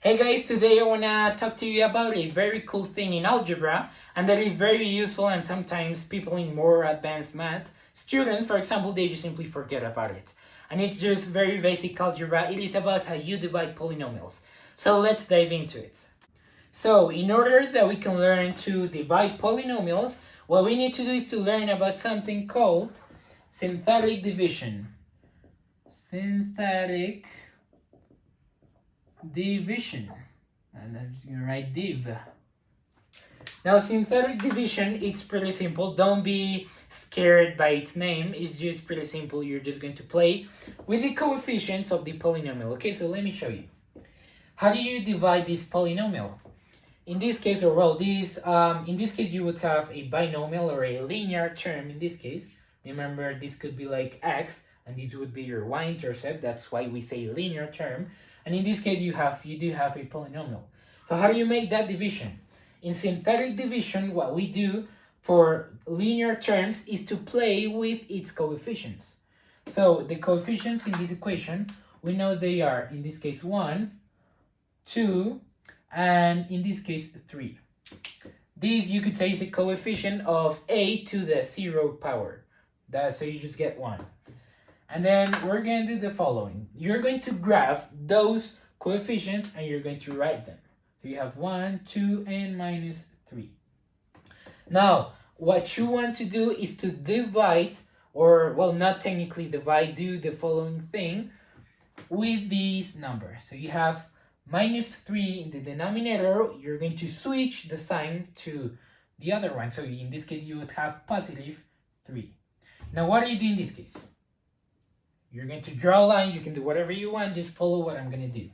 Hey guys, today I wanna talk to you about a very cool thing in algebra, and that is very useful, and sometimes people in more advanced math, students for example, they just simply forget about it. And it's just very basic algebra. It is about how you divide polynomials. So let's dive into it. So in order that we can learn to divide polynomials, what we need to do is to learn about something called synthetic division. Synthetic division, and I'm just gonna write div. Now synthetic division, it's pretty simple. Don't be scared by its name. It's just pretty simple. You're just going to play with the coefficients of the polynomial. Okay, so let me show you. How do you divide this polynomial? In this case, or well, in this case you would have a binomial or a linear term. In this case, remember, this could be like x, and this would be your y-intercept. That's why we say linear term. And in this case, you do have a polynomial. So how do you make that division? In synthetic division, what we do for linear terms is to play with its coefficients. So the coefficients in this equation, we know they are, in this case, 1, 2, and in this case, 3. This, you could say, is a coefficient of a to the 0 power. So you just get 1. And then we're going to do the following. You're going to graph those coefficients and you're going to write them. So you have 1, 2, and minus 3. Now, what you want to do is to divide, or, well, not technically divide, do the following thing with these numbers. So you have minus 3 in the denominator. You're going to switch the sign to the other one. So in this case, you would have positive 3. Now, what do you do in this case? You're going to draw a line. You can do whatever you want. Just follow what I'm going to do.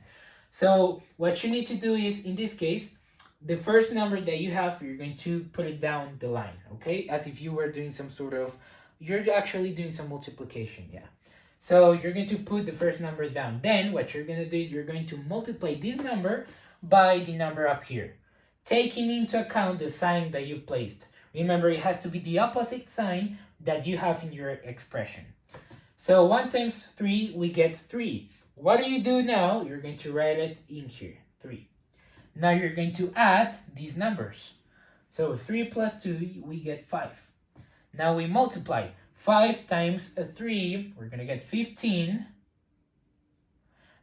So what you need to do is, in this case, the first number that you have, you're going to put it down the line, okay? As if you were doing some sort of, you're actually doing some multiplication, yeah. So you're going to put the first number down. Then what you're going to do is you're going to multiply this number by the number up here, taking into account the sign that you placed. Remember, it has to be the opposite sign that you have in your expression. So 1 times 3, we get 3. What do you do now? You're going to write it in here, 3. Now you're going to add these numbers. So 3 plus 2, we get 5. Now we multiply. 5 times 3, we're going to get 15.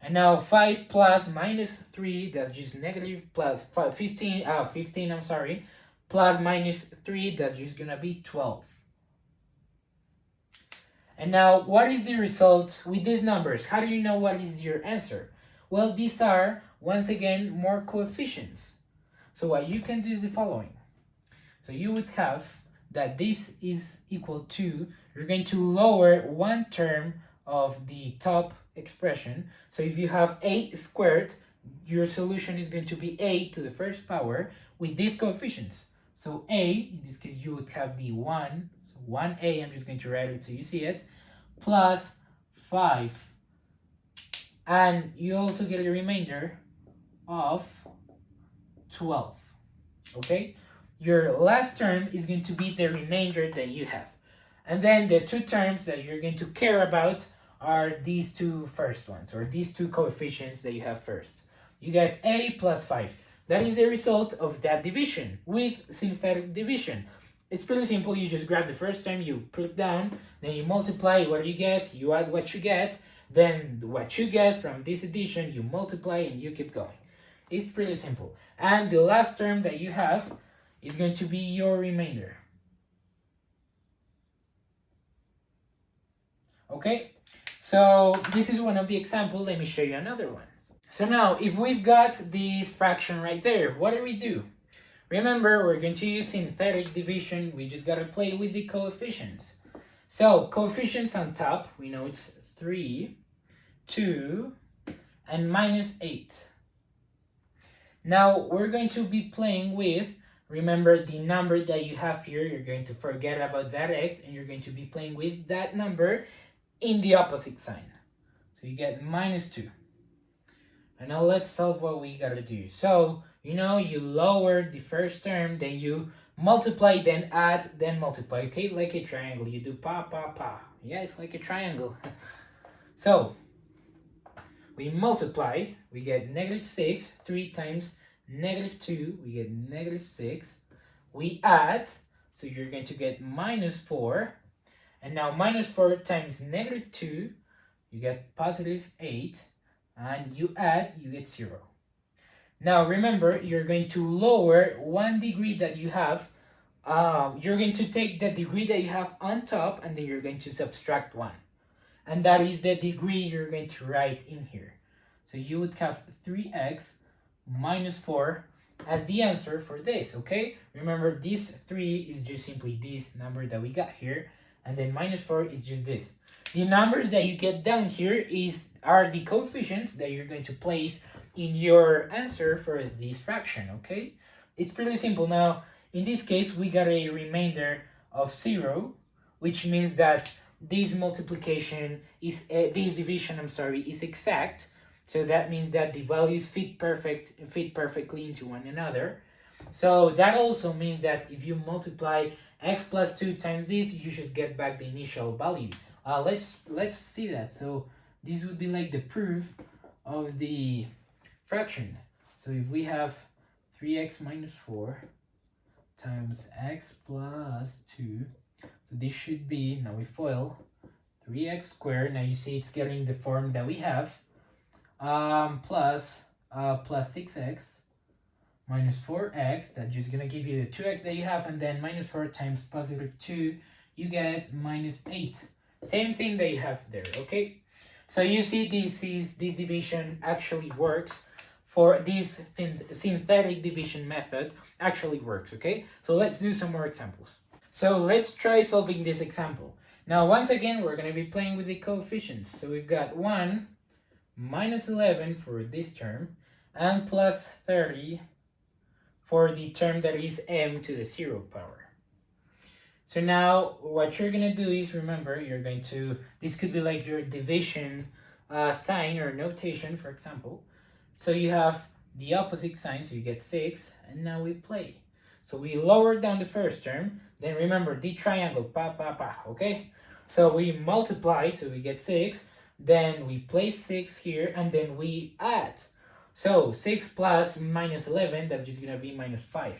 And now 5 plus minus 3, that's just negative, plus 15, plus minus 3, that's just going to be 12. And now, what is the result with these numbers? How do you know what is your answer? Well, these are, once again, more coefficients. So what you can do is the following. So you would have that this is equal to, you're going to lower one term of the top expression. So if you have a squared, your solution is going to be a to the first power with these coefficients. So a, in this case, you would have the 1. 1a, I'm just going to write it so you see it, plus 5. And you also get a remainder of 12. Okay? Your last term is going to be the remainder that you have. And then the two terms that you're going to care about are these two first ones, or these two coefficients that you have first. You get a plus 5. That is the result of that division with synthetic division. It's pretty simple. You just grab the first term, you put it down, then you multiply what you get, you add what you get, then what you get from this addition, you multiply, and you keep going. It's pretty simple. And the last term that you have is going to be your remainder. Okay? So this is one of the examples. Let me show you another one. So now, if we've got this fraction right there, what do we do? Remember, we're going to use synthetic division. We just got to play with the coefficients. So coefficients on top, we know it's 3, 2, and minus 8. Now we're going to be playing with, remember, the number that you have here. You're going to forget about that x, and you're going to be playing with that number in the opposite sign. So you get minus 2. And now let's solve what we got to do. So, you know, you lower the first term, then you multiply, then add, then multiply. Okay, like a triangle. You do pa, pa, pa. Yeah, it's like a triangle. So, We multiply, we get negative 6. 3 times negative 2, we get negative 6. We add, so you're going to get minus 4. And now minus 4 times negative 2, you get positive 8. And you add, you get 0. Now remember, you're going to lower 1 degree that you have. You're going to take the degree that you have on top, and then you're going to subtract 1. And that is the degree you're going to write in here. So you would have 3x minus 4 as the answer for this, okay? Remember, this 3 is just simply this number that we got here, and then minus 4 is just this. The numbers that you get down here are the coefficients that you're going to place in your answer for this fraction, okay? It's pretty simple. Now, in this case, we got a remainder of 0, which means that this multiplication is, this division, is exact. So that means that the values fit perfectly into one another. So that also means that if you multiply x plus 2 times this, you should get back the initial value. Let's see that. So this would be like the proof of the fraction. So if we have 3x minus 4 times x plus 2, so this should be, now we FOIL, 3x squared. Now you see it's getting the form that we have, plus 6x minus 4x, that's just gonna give you the 2x that you have, and then minus 4 times positive 2, you get minus 8. Same thing that you have there, okay? So you see this division actually works. For this synthetic division method actually works, okay? So let's do some more examples. So let's try solving this example. Now once again, we're gonna be playing with the coefficients. So we've got 1 minus 11 for this term, and plus 30 for the term that is m to the 0 power. So now what you're gonna do is, remember, you're going to, this could be like your division sign or notation, for example. So you have the opposite sign, so you get 6, and now we play. So we lower down the first term, then remember the triangle, okay? So we multiply, so we get 6, then we place 6 here, and then we add. So 6 plus minus 11, that's just gonna be minus 5.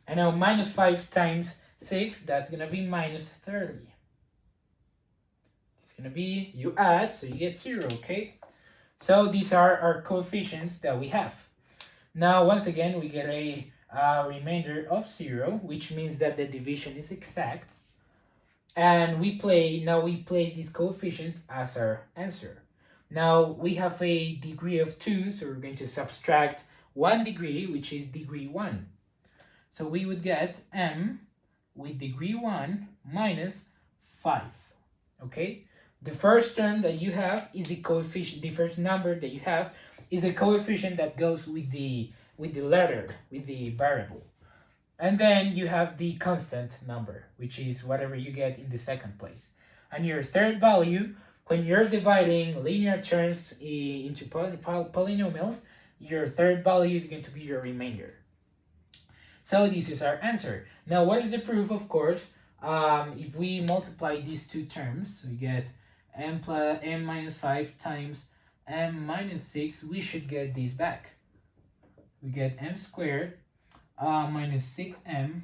And now minus 5 times 6, that's gonna be minus 30. It's gonna be, you add, so you get 0, okay? So these are our coefficients that we have. Now once again, we get a remainder of 0, which means that the division is exact. And we place these coefficients as our answer. Now we have a degree of 2, so we're going to subtract 1 degree, which is degree 1. So we would get m with degree 1 minus 5, okay? The first term that you have is the coefficient, the first number that you have is the coefficient that goes with the letter, with the variable. And then you have the constant number, which is whatever you get in the second place. And your third value, when you're dividing linear terms into polynomials, your third value is going to be your remainder. So this is our answer. Now what is the proof? Of course, if we multiply these two terms, we get m minus 5 times m minus 6, we should get these back. We get m squared minus 6m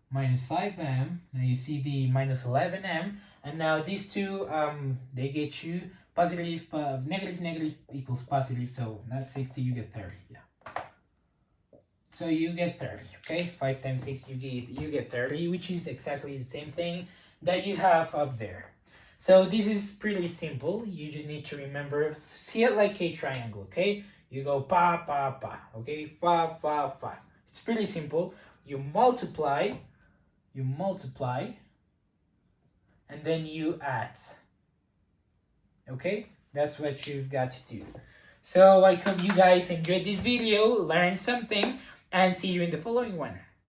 minus 5m. Now you see the minus 11m, and now these two, they get you positive, negative equals positive, so not 60, you get 30, yeah. So you get 30, okay? 5 times 6, you get 30, which is exactly the same thing that you have up there. So this is pretty simple. You just need to remember, see it like a triangle, okay? You go pa, pa, pa, okay? Fa, fa, fa. It's pretty simple. You multiply, and then you add, okay? That's what you've got to do. So I hope you guys enjoyed this video, learned something, and see you in the following one.